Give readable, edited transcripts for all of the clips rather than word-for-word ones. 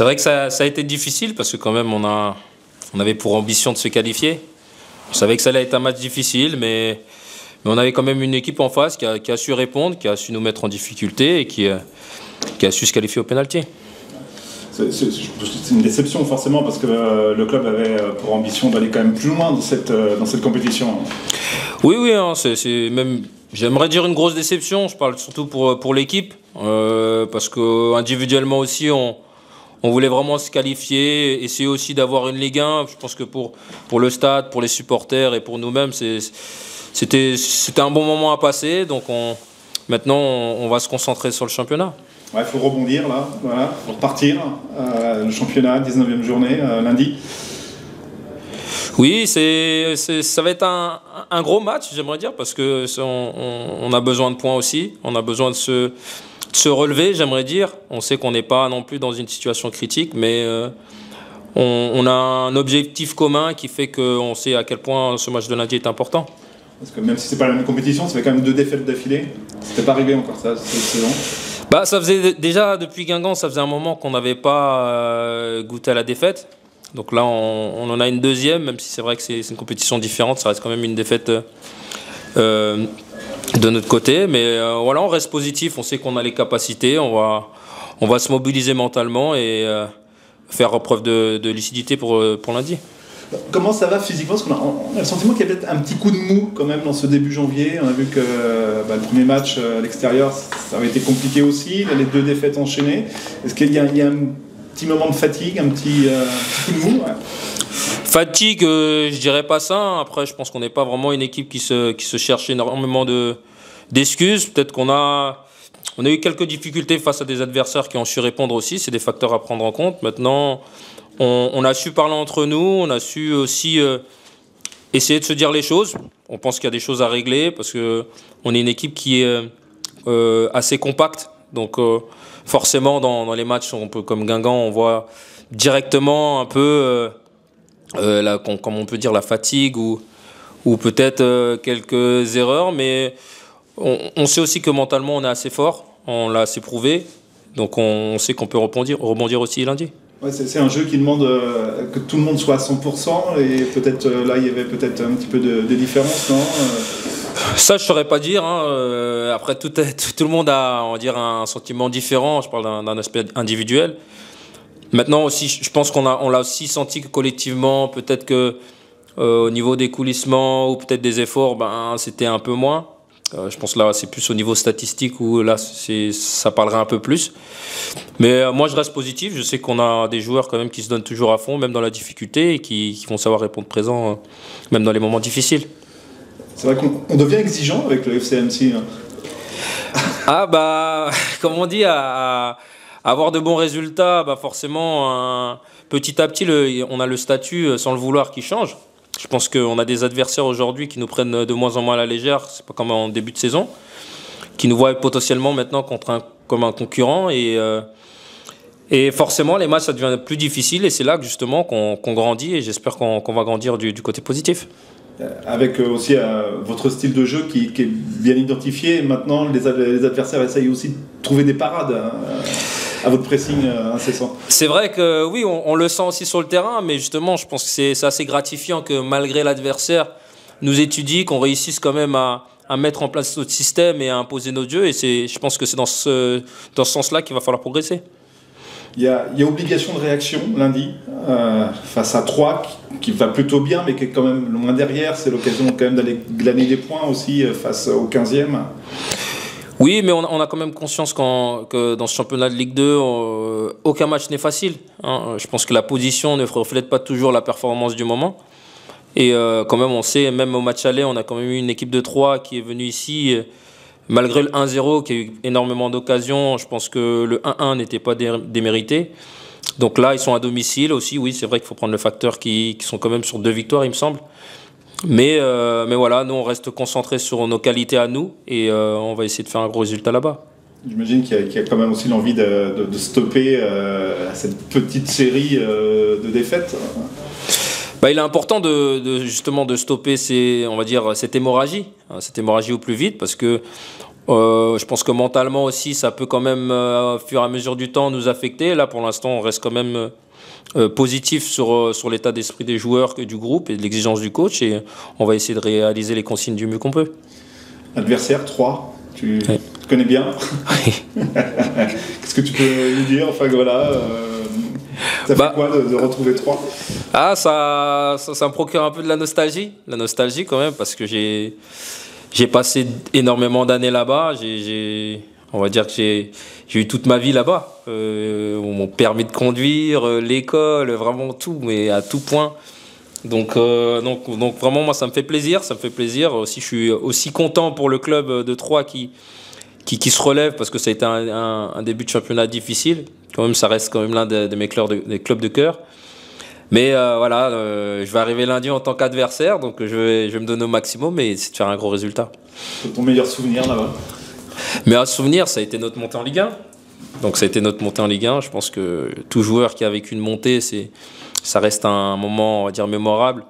C'est vrai que ça a été difficile parce que quand même on avait pour ambition de se qualifier. On savait que ça allait être un match difficile, mais on avait quand même une équipe en face qui a su répondre, qui a su nous mettre en difficulté et qui a su se qualifier au pénalty. C'est une déception forcément parce que le club avait pour ambition d'aller quand même plus loin dans cette compétition. Oui, hein, c'est même, j'aimerais dire une grosse déception. Je parle surtout pour l'équipe parce que individuellement aussi on voulait vraiment se qualifier, essayer aussi d'avoir une Ligue 1. Je pense que pour le stade, pour les supporters et pour nous-mêmes, c'était un bon moment à passer. Donc maintenant on va se concentrer sur le championnat. Il faut rebondir là, voilà, pour repartir. Le championnat, 19e journée, lundi. Oui, ça va être un gros match, j'aimerais dire, parce que on a besoin de points aussi. On a besoin de se relever, j'aimerais dire. On sait qu'on n'est pas non plus dans une situation critique, mais on a un objectif commun qui fait qu'on sait à quel point ce match de lundi est important. Parce que même si c'est pas la même compétition, ça fait quand même 2 défaites d'affilée. C'était pas arrivé encore ça, cette saison. Bah, ça faisait déjà depuis Guingamp, ça faisait un moment qu'on n'avait pas goûté à la défaite. Donc là, on en a une deuxième, même si c'est vrai que c'est une compétition différente, ça reste quand même une défaite de notre côté. Mais voilà, on reste positif, on sait qu'on a les capacités, on va se mobiliser mentalement et faire preuve de lucidité pour lundi. Comment ça va physiquement? Parce qu'on a le sentiment qu'il y a peut-être un petit coup de mou quand même dans ce début janvier. On a vu que le premier match à l'extérieur, ça avait été compliqué aussi. Les 2 défaites enchaînées. Est-ce qu'il y a un petit moment de fatigue, un petit coup de mou? Ouais. Fatigue, je dirais pas ça. Après, je pense qu'on n'est pas vraiment une équipe qui se cherche énormément d'excuses. Peut-être qu'on a eu quelques difficultés face à des adversaires qui ont su répondre aussi. C'est des facteurs à prendre en compte. Maintenant, on a su parler entre nous, on a su aussi essayer de se dire les choses. On pense qu'il y a des choses à régler parce qu'on est une équipe qui est assez compacte. Donc forcément, dans les matchs comme Guingamp, on voit directement un peu, comme on peut dire, la fatigue ou peut-être quelques erreurs. Mais on sait aussi que mentalement, on est assez fort, on l'a assez prouvé. Donc on sait qu'on peut rebondir aussi lundi. Ouais, c'est un jeu qui demande que tout le monde soit à 100% et peut-être là il y avait peut-être un petit peu de différence, non? Ça je saurais pas dire. Hein. Après tout le monde a, on va dire, un sentiment différent. Je parle d'un aspect individuel. Maintenant aussi, je pense qu'on l'a aussi senti que collectivement, peut-être que au niveau des coulissements ou peut-être des efforts, c'était un peu moins. Je pense là c'est plus au niveau statistique où là ça parlerait un peu plus. Mais moi je reste positif, je sais qu'on a des joueurs quand même qui se donnent toujours à fond, même dans la difficulté, et qui vont savoir répondre présent, même dans les moments difficiles. C'est vrai qu'on devient exigeant avec le FC Annecy. Hein. Ah comme on dit, à avoir de bons résultats, forcément petit à petit on a le statut sans le vouloir qui change. Je pense qu'on a des adversaires aujourd'hui qui nous prennent de moins en moins à la légère, c'est pas comme en début de saison, qui nous voient potentiellement maintenant comme un concurrent et forcément les matchs ça devient plus difficile et c'est là que justement qu'on grandit et j'espère qu'on va grandir du côté positif. Avec aussi votre style de jeu qui est bien identifié, maintenant les adversaires essayent aussi de trouver des parades. Hein. À votre pressing incessant. C'est vrai que oui, on le sent aussi sur le terrain, mais justement, je pense que c'est assez gratifiant que malgré l'adversaire nous étudie, qu'on réussisse quand même à mettre en place notre système et à imposer notre jeu. Et je pense que c'est dans ce sens-là qu'il va falloir progresser. Il y a obligation de réaction lundi face à Troyes qui va plutôt bien, mais qui est quand même loin derrière. C'est l'occasion quand même d'aller glaner des points aussi face au 15e. Oui, mais on a quand même conscience que dans ce championnat de Ligue 2, aucun match n'est facile. Hein. Je pense que la position ne reflète pas toujours la performance du moment. Et quand même, on sait, même au match aller, on a quand même eu une équipe de Troyes qui est venue ici, malgré le 1-0, qui a eu énormément d'occasions. Je pense que le 1-1 n'était pas démérité. Donc là, ils sont à domicile aussi. Oui, c'est vrai qu'il faut prendre le facteur qui sont quand même sur 2 victoires, il me semble. Mais voilà, nous on reste concentrés sur nos qualités à nous et on va essayer de faire un gros résultat là-bas. J'imagine qu'il y a quand même aussi l'envie de stopper cette petite série de défaites. Il est important justement de stopper on va dire, cette hémorragie au plus vite parce que Je pense que mentalement aussi, ça peut quand même, au fur et à mesure du temps, nous affecter. Là, pour l'instant, on reste quand même positif sur l'état d'esprit des joueurs, du groupe et de l'exigence du coach. Et on va essayer de réaliser les consignes du mieux qu'on peut. Adversaire 3, tu Ouais. connais bien. Oui. Qu'est-ce que tu peux nous dire? Enfin voilà, ça fait quoi de retrouver 3? Ah, ça me procure un peu de la nostalgie. La nostalgie quand même, parce que j'ai passé énormément d'années là-bas. On va dire que j'ai eu toute ma vie là-bas. Mon permis de conduire, l'école, vraiment tout, mais à tout point. Donc vraiment, moi, ça me fait plaisir. Ça me fait plaisir. Aussi, je suis aussi content pour le club de Troyes qui se relève, parce que ça a été un début de championnat difficile. Quand même, ça reste quand même l'un des clubs de cœur. Mais voilà, je vais arriver lundi en tant qu'adversaire, donc je vais me donner au maximum et essayer de faire un gros résultat. Ton meilleur souvenir là-bas? Mais à souvenir, ça a été notre montée en Ligue 1. Donc ça a été notre montée en Ligue 1. Je pense que tout joueur qui a vécu une montée, ça reste un moment, on va dire, mémorable.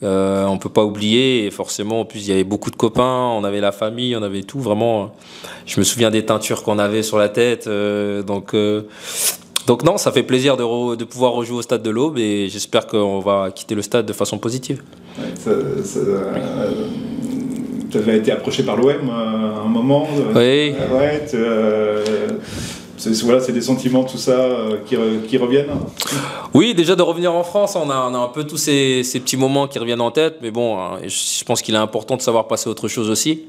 On ne peut pas oublier. Et forcément, en plus, il y avait beaucoup de copains, on avait la famille, on avait tout. Vraiment, je me souviens des teintures qu'on avait sur la tête. Donc non, ça fait plaisir de pouvoir rejouer au stade de l'Aube et j'espère qu'on va quitter le stade de façon positive. Ouais, tu avais été approché par l'OM à un moment. Oui. Ouais, voilà, c'est des sentiments, tout ça, qui reviennent. Oui, déjà de revenir en France, on a un peu tous ces petits moments qui reviennent en tête, mais bon, je pense qu'il est important de savoir passer à autre chose aussi.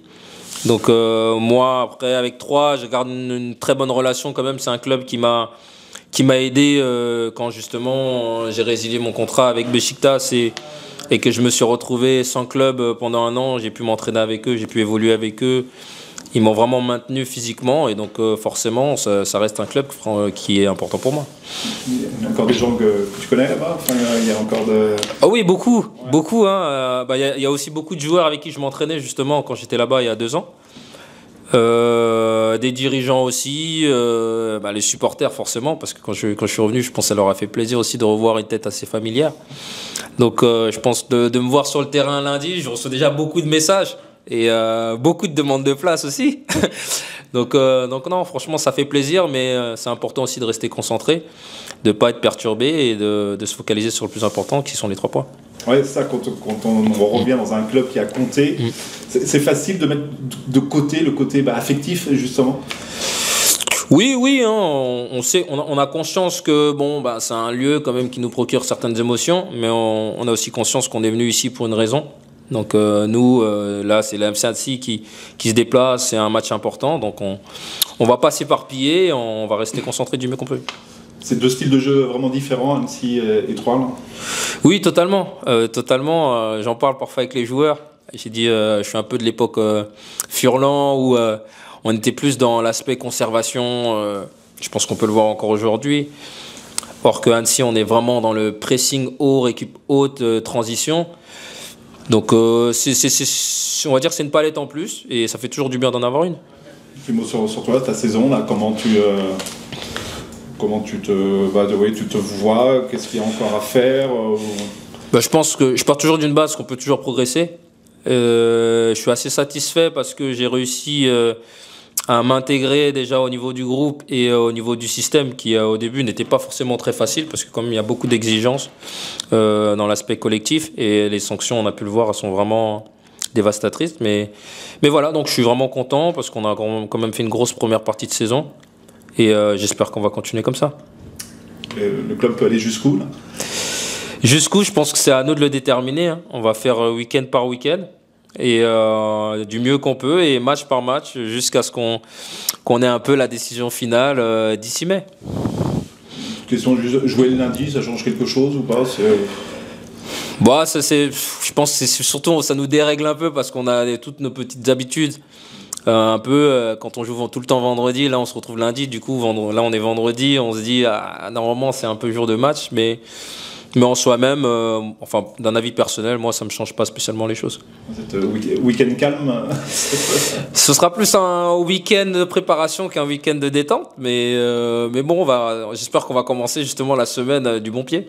Donc moi, après, avec Troyes, je garde une très bonne relation quand même. C'est un club qui m'a aidé quand justement j'ai résilié mon contrat avec Beşiktaş et que je me suis retrouvé sans club pendant un an. J'ai pu m'entraîner avec eux, j'ai pu évoluer avec eux. Ils m'ont vraiment maintenu physiquement et donc forcément ça reste un club qui est important pour moi. Il y a encore des gens que tu connais là-bas? Enfin, il y a encore de... Ah oui, beaucoup, beaucoup. Hein. Il y a aussi beaucoup de joueurs avec qui je m'entraînais justement quand j'étais là-bas il y a 2 ans. Des dirigeants aussi, les supporters forcément, parce que quand je suis revenu, je pense que ça leur a fait plaisir aussi de revoir une tête assez familière. Donc je pense de me voir sur le terrain lundi, je reçois déjà beaucoup de messages et beaucoup de demandes de place aussi. donc non, franchement ça fait plaisir, mais c'est important aussi de rester concentré, de ne pas être perturbé et de se focaliser sur le plus important qui sont les 3 points. Ouais, c'est ça, quand on revient dans un club qui a compté, c'est facile de mettre de côté le côté affectif, justement. Oui, hein, on a conscience que c'est un lieu quand même qui nous procure certaines émotions, mais on a aussi conscience qu'on est venu ici pour une raison. Donc nous, là, c'est la MC Annecy qui se déplace, c'est un match important, donc on va pas s'éparpiller, on va rester concentré du mieux qu'on peut. C'est 2 styles de jeu vraiment différents, Annecy et Troyes, là. Oui, totalement. J'en parle parfois avec les joueurs. J'ai dit, je suis un peu de l'époque Furlan où on était plus dans l'aspect conservation. Je pense qu'on peut le voir encore aujourd'hui. Or que Annecy, on est vraiment dans le pressing haut, équipe haute, transition. Donc, on va dire que c'est une palette en plus et ça fait toujours du bien d'en avoir une. Puis mot sur toi, ta saison, là, comment tu te vois? Qu'est-ce qu'il y a encore à faire? Je pense que je pars toujours d'une base qu'on peut toujours progresser. Je suis assez satisfait parce que j'ai réussi à m'intégrer déjà au niveau du groupe et au niveau du système qui au début n'était pas forcément très facile parce que comme il y a beaucoup d'exigences dans l'aspect collectif et les sanctions, on a pu le voir, elles sont vraiment dévastatrices. Mais voilà, donc je suis vraiment content parce qu'on a quand même fait une grosse première partie de saison et j'espère qu'on va continuer comme ça. Le club peut aller jusqu'où, là? Jusqu'où, je pense que c'est à nous de le déterminer. Hein. On va faire week-end par week-end et du mieux qu'on peut et match par match jusqu'à ce qu'on ait un peu la décision finale d'ici mai. Question de jouer le lundi, ça change quelque chose ou pas? Je pense que c'est surtout ça nous dérègle un peu parce qu'on a toutes nos petites habitudes. Un peu quand on joue tout le temps vendredi, là on se retrouve lundi, du coup là on est vendredi, on se dit normalement c'est un peu jour de match, mais en soi-même, d'un avis personnel, moi ça me change pas spécialement les choses. C'est week-end calme? Ce sera plus un week-end de préparation qu'un week-end de détente, mais bon, j'espère qu'on va commencer justement la semaine du bon pied.